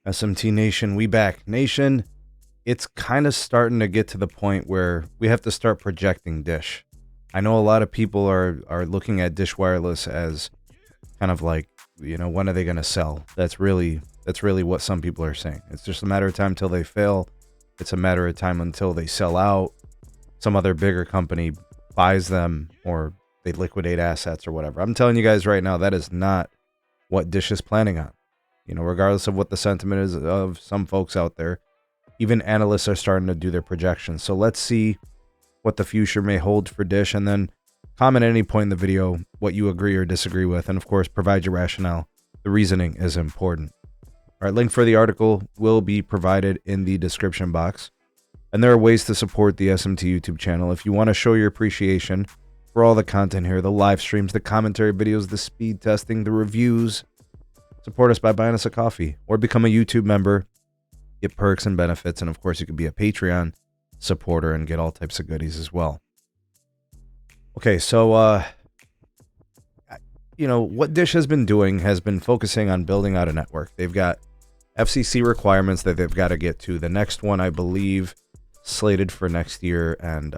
SMT Nation, we back. Nation, it's kind of starting to get to the point where we have to start projecting Dish. I know a lot of people are looking at Dish Wireless as kind of like, when are they going to sell? That's really what some people are saying. It's just a matter of time till they fail. It's a matter of time until they sell out. Some other bigger company buys them or they liquidate assets or whatever. I'm telling you guys right now, that is not what Dish is planning on. Regardless of what the sentiment is of some folks out there, even analysts are starting to do their projections. So let's see what the future may hold for Dish, and then comment at any point in the video what you agree or disagree with, and of course, provide your rationale. The reasoning is important. All right, link for the article will be provided in the description box. And there are ways to support the SMT YouTube channel. If you want to show your appreciation for all the content here, the live streams, the commentary videos, the speed testing, the reviews, support us by buying us a coffee or become a YouTube member, get perks and benefits. And of course, you could be a Patreon supporter and get all types of goodies as well. Okay, so, what Dish has been doing has been focusing on building out a network. They've got FCC requirements that they've got to get to. The next one, I believe, slated for next year. And,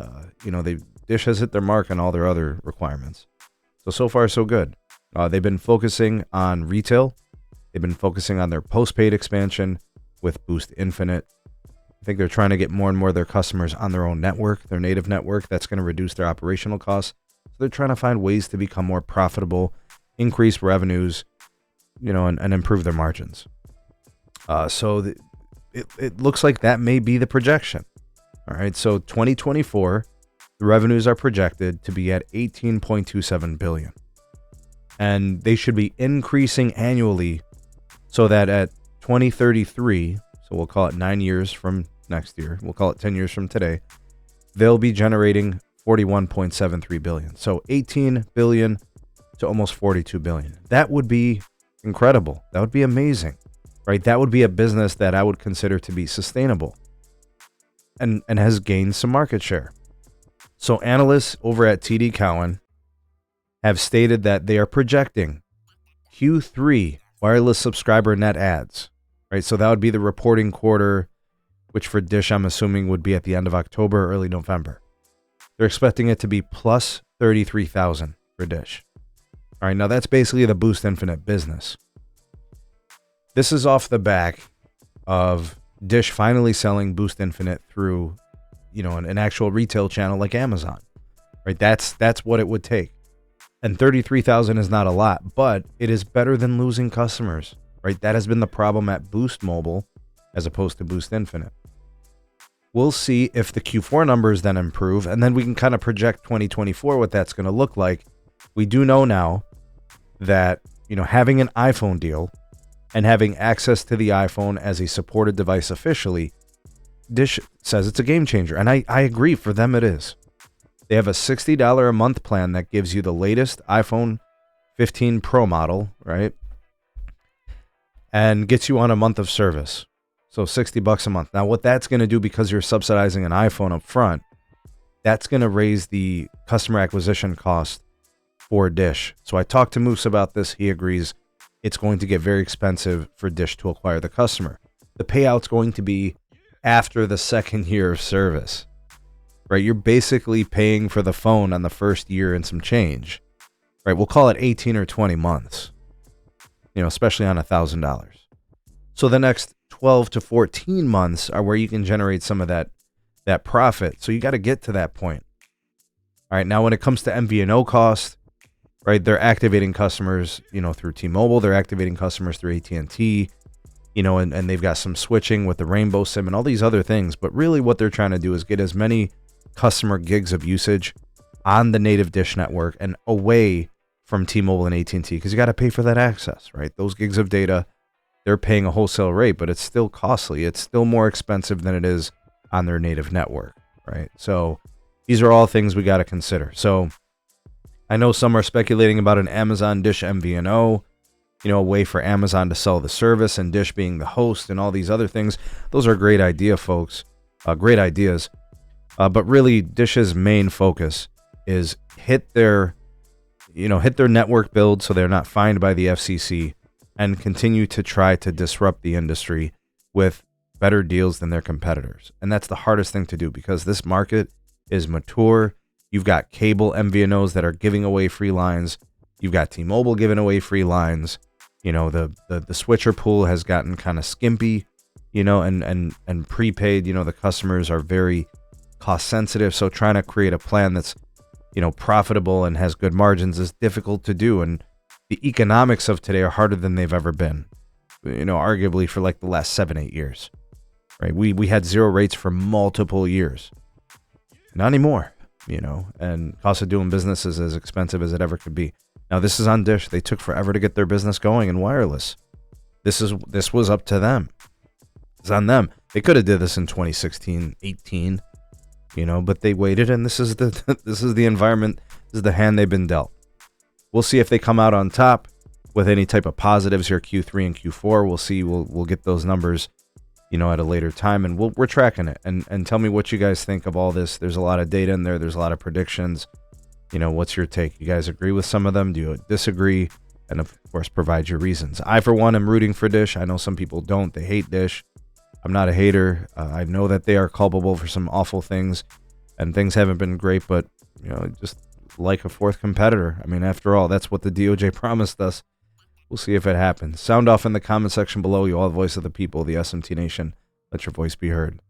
Dish has hit their mark on all their other requirements. So far, so good. They've been focusing on retail. They've been focusing on their postpaid expansion with Boost Infinite. I think they're trying to get more and more of their customers on their own network, their native network. That's going to reduce their operational costs. So they're trying to find ways to become more profitable, increase revenues, and improve their margins. It looks like that may be the projection. All right, so 2024, the revenues are projected to be at $18.27 billion. And they should be increasing annually so that at 2033, so we'll call it 9 years from next year, we'll call it 10 years from today, they'll be generating $41.73 billion. So 18 billion to almost 42 billion. That would be incredible. That would be amazing, right? That would be a business that I would consider to be sustainable and has gained some market share. So analysts over at TD Cowen have stated that they are projecting Q3 wireless subscriber net adds, right? So that would be the reporting quarter, which for Dish, I'm assuming would be at the end of October, early November. They're expecting it to be plus 33,000 for Dish. All right, now that's basically the Boost Infinite business. This is off the back of Dish finally selling Boost Infinite through, an actual retail channel like Amazon, right? That's what it would take. And 33,000 is not a lot, but it is better than losing customers, right? That has been the problem at Boost Mobile as opposed to Boost Infinite. We'll see if the Q4 numbers then improve, and then we can kind of project 2024, what that's going to look like. We do know now that, having an iPhone deal and having access to the iPhone as a supported device officially, Dish says it's a game changer. And I agree, for them it is. They have a $60 a month plan that gives you the latest iPhone 15 Pro model, right? And gets you on a month of service. So $60 a month. Now, what that's going to do, because you're subsidizing an iPhone up front, that's going to raise the customer acquisition cost for Dish. So I talked to Moose about this. He agrees it's going to get very expensive for Dish to acquire the customer. The payout's going to be after the second year of service. Right, you're basically paying for the phone on the first year and some change. Right, we'll call it 18 or 20 months. Especially on $1,000. So the next 12 to 14 months are where you can generate some of that profit. So you got to get to that point. All right, now when it comes to MVNO cost, right, they're activating customers, through T-Mobile. They're activating customers through AT&T. And they've got some switching with the Rainbow SIM and all these other things. But really what they're trying to do is get as many customer gigs of usage on the native Dish network and away from T-Mobile and AT&T, because you got to pay for that access, right? Those gigs of data, they're paying a wholesale rate, but it's still costly. It's still more expensive than it is on their native network, right? So these are all things we got to consider. So I know some are speculating about an Amazon Dish MVNO, a way for Amazon to sell the service and Dish being the host and all these other things. Those are great idea, folks. Great ideas. But really, Dish's main focus is hit their network build so they're not fined by the FCC, and continue to try to disrupt the industry with better deals than their competitors. And that's the hardest thing to do because this market is mature. You've got cable MVNOs that are giving away free lines. You've got T-Mobile giving away free lines. You know, the switcher pool has gotten kind of skimpy, you know, and prepaid, you know, the customers are very cost sensitive. So trying to create a plan that's, you know, profitable and has good margins is difficult to do. And the economics of today are harder than they've ever been, you know, arguably for like the last 7-8 years, right? We had zero rates for multiple years. Not anymore, you know, and cost of doing business is as expensive as it ever could be. Now, this is on Dish. They took forever to get their business going in wireless. This was up to them. It's on them. They could have did this in 2016, 18, you know, but they waited, and this is the environment. This is the hand they've been dealt. We'll see if they come out on top with any type of positives here, Q3 and Q4. We'll see. We'll get those numbers, you know, at a later time, and we're tracking it. And tell me what you guys think of all this. There's a lot of data in there. There's a lot of predictions. You know, what's your take? You guys agree with some of them? Do you disagree? And of course, provide your reasons. I, for one, am rooting for Dish. I know some people don't. They hate Dish. I'm not a hater. I know that they are culpable for some awful things, and things haven't been great, but, you know, just like a fourth competitor. I mean, after all, that's what the DOJ promised us. We'll see if it happens. Sound off in the comment section below. You all, the voice of the people, the SMT Nation. Let your voice be heard.